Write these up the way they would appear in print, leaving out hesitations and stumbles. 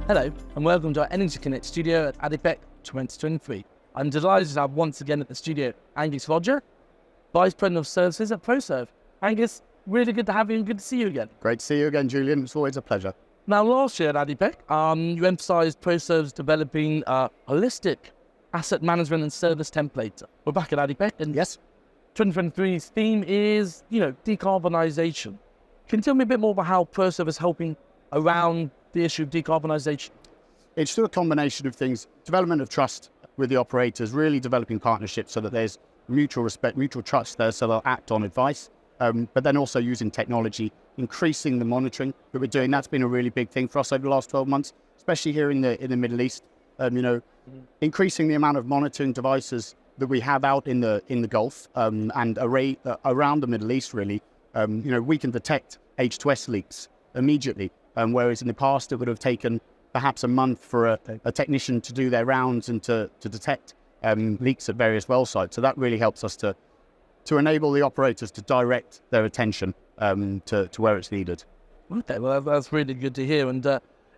Hello and welcome to our Energy Connect studio at ADIPEC 2023. I'm delighted to have once again at the studio Angus Rodger, Vice President of Services at Proserv. Angus, really good to have you and good to see you again. Great to see you again, Julian. It's always a pleasure. Now, last year at ADIPEC, you emphasised Proserv's developing a holistic asset management and service template. We're back at ADIPEC and Yes. 2023's theme is, decarbonisation. Can you tell me a bit more about how Proserv is helping around the issue of decarbonisation? It's through a combination of things, development of trust with the operators, really developing partnerships so that there's mutual respect, mutual trust there, so they'll act on advice, but then also using technology, increasing the monitoring that we're doing. That's been a really big thing for us over the last 12 months, especially here in the Middle East. Increasing the amount of monitoring devices that we have out in the Gulf and around the Middle East, really. We can detect H2S leaks immediately, whereas in the past it would have taken perhaps a month for a technician to do their rounds and to detect leaks at various well sites. So that really helps us to enable the operators to direct their attention to where it's needed. Okay, well, that's really good to hear. And,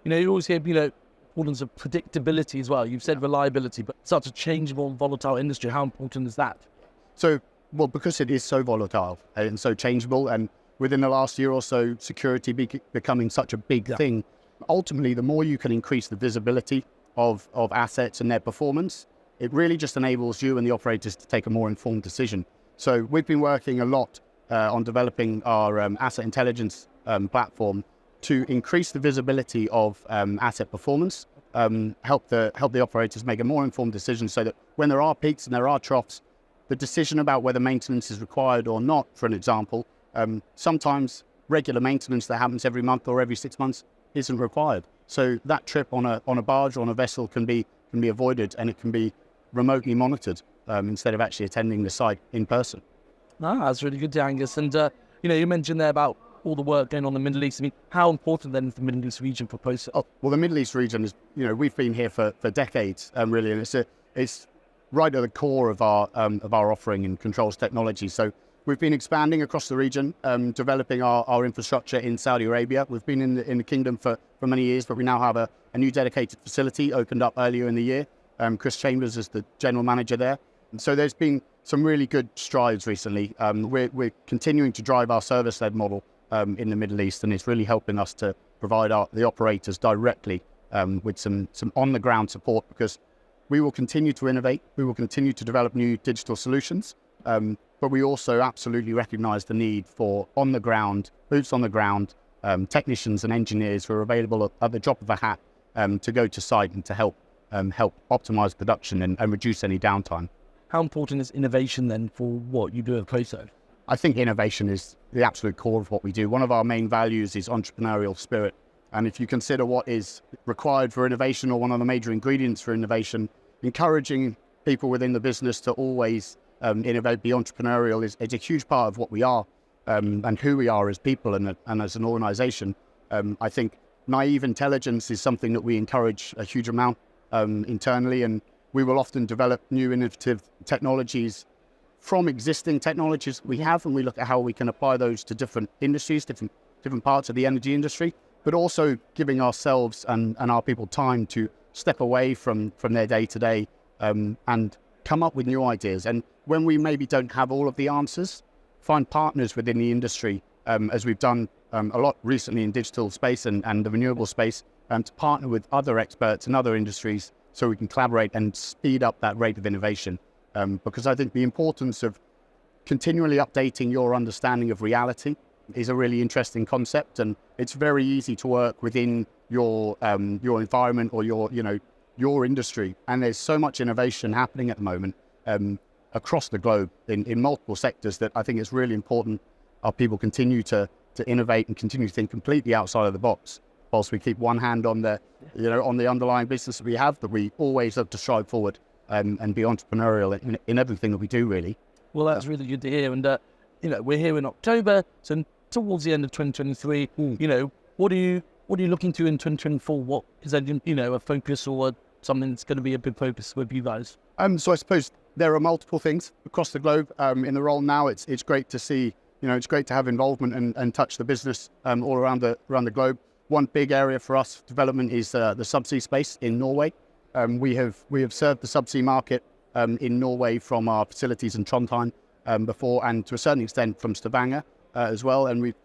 you always hear, importance of predictability as well. You've said reliability, but such a changeable and volatile industry, how important is that? So, because it is so volatile and so changeable, and within the last year or so, security becoming such a big thing, ultimately, the more you can increase the visibility of assets and their performance, it really just enables you and the operators to take a more informed decision. So we've been working a lot on developing our asset intelligence platform to increase the visibility of asset performance, help the operators make a more informed decision so that when there are peaks and there are troughs, the decision about whether maintenance is required or not, for an example, sometimes regular maintenance that happens every month or every 6 months isn't required. So that trip on a barge or on a vessel can be avoided, and it can be remotely monitored instead of actually attending the site in person. That's really good, Angus. And, you mentioned there about all the work going on in the Middle East. I mean, how important then is the Middle East region for Proserv? Oh, well, the Middle East region is, we've been here for decades, really, and it's right at the core of our offering in controls technology. So we've been expanding across the region, developing our infrastructure in Saudi Arabia. We've been in the kingdom for many years, but we now have a new dedicated facility opened up earlier in the year. Chris Chambers is the general manager there. And so there's been some really good strides recently. We're continuing to drive our service-led model in the Middle East, and it's really helping us to provide the operators directly with some on-the-ground support, because we will continue to innovate, we will continue to develop new digital solutions, but we also absolutely recognise the need for boots on the ground, technicians and engineers who are available at the drop of a hat to go to site and to help optimise production and reduce any downtime. How important is innovation then for what you do at Proserv? I think innovation is the absolute core of what we do. One of our main values is entrepreneurial spirit. And if you consider what is required for innovation, or one of the major ingredients for innovation, encouraging people within the business to always innovate, be entrepreneurial is a huge part of what we are and who we are as people and as an organisation. I think naive intelligence is something that we encourage a huge amount internally, and we will often develop new innovative technologies from existing technologies we have, and we look at how we can apply those to different industries, different parts of the energy industry, but also giving ourselves and our people time to step away from their day-to-day and come up with new ideas. And when we maybe don't have all of the answers, find partners within the industry, as we've done a lot recently in digital space and the renewable space, to partner with other experts in other industries so we can collaborate and speed up that rate of innovation. Because I think the importance of continually updating your understanding of reality is a really interesting concept, and it's very easy to work within your environment or your industry. And there's so much innovation happening at the moment across the globe in multiple sectors that I think it's really important our people continue to innovate and continue to think completely outside of the box, whilst we keep one hand on the underlying business that we have, that we always have to strive forward and be entrepreneurial in everything that we do, really. Well, that's really good to hear. And, we're here in October, so towards the end of 2023, what are you looking to in 2024? What is that, a focus or something that's going to be a big focus with you guys? So I suppose there are multiple things across the globe. In the role now, it's great to see, it's great to have involvement and touch the business all around the globe. one big area for us development is the subsea space in Norway. We have served the subsea market in Norway from our facilities in Trondheim before, and to a certain extent from Stavanger as well. And we've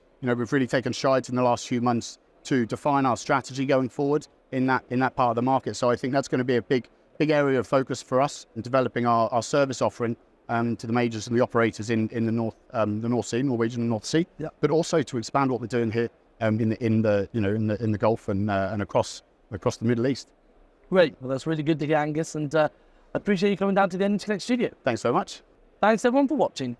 really taken strides in the last few months to define our strategy going forward in that part of the market. So I think that's going to be a big area of focus for us in developing our service offering to the majors and the operators in the North Sea, Norwegian North Sea, but also to expand what we're doing here in the Gulf and across the Middle East. Great. Well, that's really good to hear, Angus, and I appreciate you coming down to the Energy Connect studio. Thanks so much. Thanks everyone for watching.